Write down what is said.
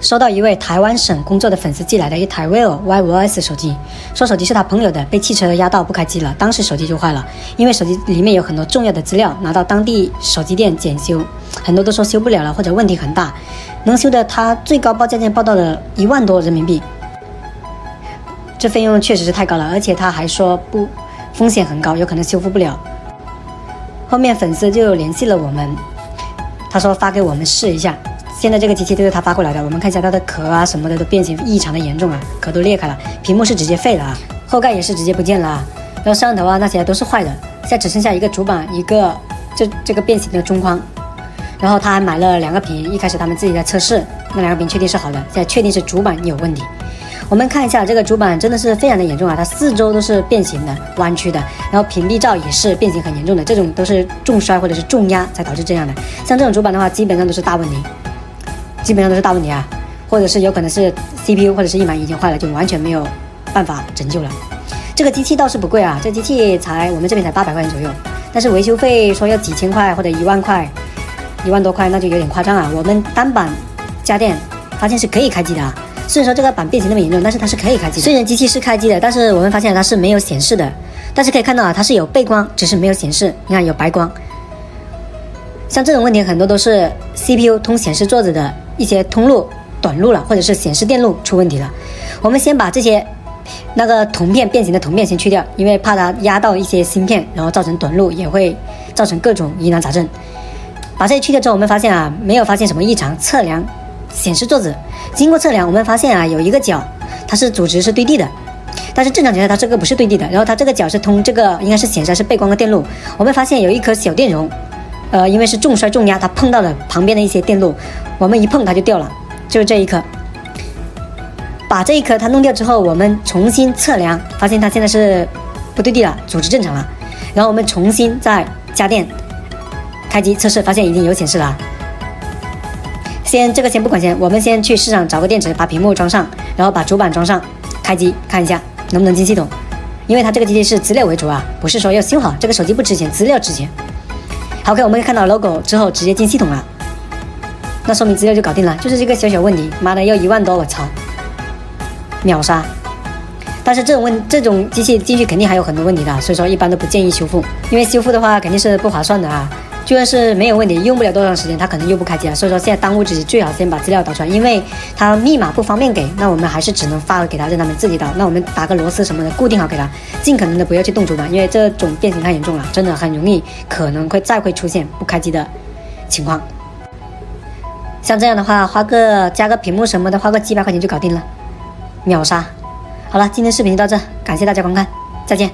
收到一位台湾省工作的粉丝寄来的一台 vivo Y5S 手机，说手机是他朋友的，被汽车压到不开机了，当时手机就坏了，因为手机里面有很多重要的资料，拿到当地手机店检修，很多都说修不了了或者问题很大，能修的他最高报价件报到了1万多人民币，这费用确实是太高了，而且他还说风险很高，有可能修复不了。后面粉丝就联系了我们，他说发给我们试一下。现在这个机器都是他发过来的，我们看一下它的壳啊什么的都变形异常的严重啊，壳都裂开了，屏幕是直接废了啊，后盖也是直接不见了啊，然后摄像头啊那些都是坏的，现在只剩下一个主板，一个这个变形的中框，然后他还买了2个屏，一开始他们自己在测试，那2个屏确定是好的，现在确定是主板有问题。我们看一下这个主板真的是非常的严重啊，它4周都是变形的、弯曲的，然后屏蔽罩也是变形很严重的，这种都是重摔或者是重压才导致这样的。像这种主板的话，基本上都是大问题，啊，或者是有可能是 CPU 或者是翼满已经坏了，就完全没有办法拯救了。这个机器倒是不贵啊，这机器我们这边才800块钱左右，但是维修费说要几千块或者1万块，1万多块那就有点夸张啊。我们单板家电发现是可以开机的啊。虽然说这个板变形那么严重，但是它是可以开机的。虽然机器是开机的，但是我们发现它是没有显示的。但是可以看到啊，它是有背光，只是没有显示。你看有白光。像这种问题很多都是 CPU 通显示座子的一些通路短路了，或者是显示电路出问题了。我们先把这些那个变形的铜片先去掉，因为怕它压到一些芯片，然后造成短路，也会造成各种疑难杂症。把这些去掉之后，我们发现啊，没有发现什么异常。测量显示座子，经过测量，我们发现啊，有一个角它是主值是对地的，但是正常情况下它这个不是对地的，然后它这个角是通这个应该是显示是背光的电路。我们发现有一颗小电容，因为是重摔重压，它碰到了旁边的一些电路，我们一碰它就掉了，就是这一颗。把这一颗它弄掉之后，我们重新测量，发现它现在是不对地了，主值正常了。然后我们重新再家电开机测试，发现已经有显示了。这个先不管先，我们先去市场找个电池，把屏幕装上，然后把主板装上，开机看一下能不能进系统。因为它这个机器是资料为主啊，不是说要修好，这个手机不值钱，资料值钱。好 ，OK， 我们可以看到 logo 之后直接进系统了，那说明资料就搞定了，就是这个小问题，妈的要1万多，我操，秒杀。但是这种机器进去肯定还有很多问题的，所以说一般都不建议修复，因为修复的话肯定是不划算的啊。就算是没有问题，用不了多长时间，它可能又不开机了。所以说现在当务之急，最好先把资料导出来，因为它密码不方便给，那我们还是只能发给他，让他们自己导。那我们打个螺丝什么的固定好给他，尽可能的不要去动主板，因为这种变形太严重了，真的很容易可能会出现不开机的情况。像这样的话，加个屏幕什么的，花个几百块钱就搞定了，秒杀。好了，今天视频就到这，感谢大家观看，再见。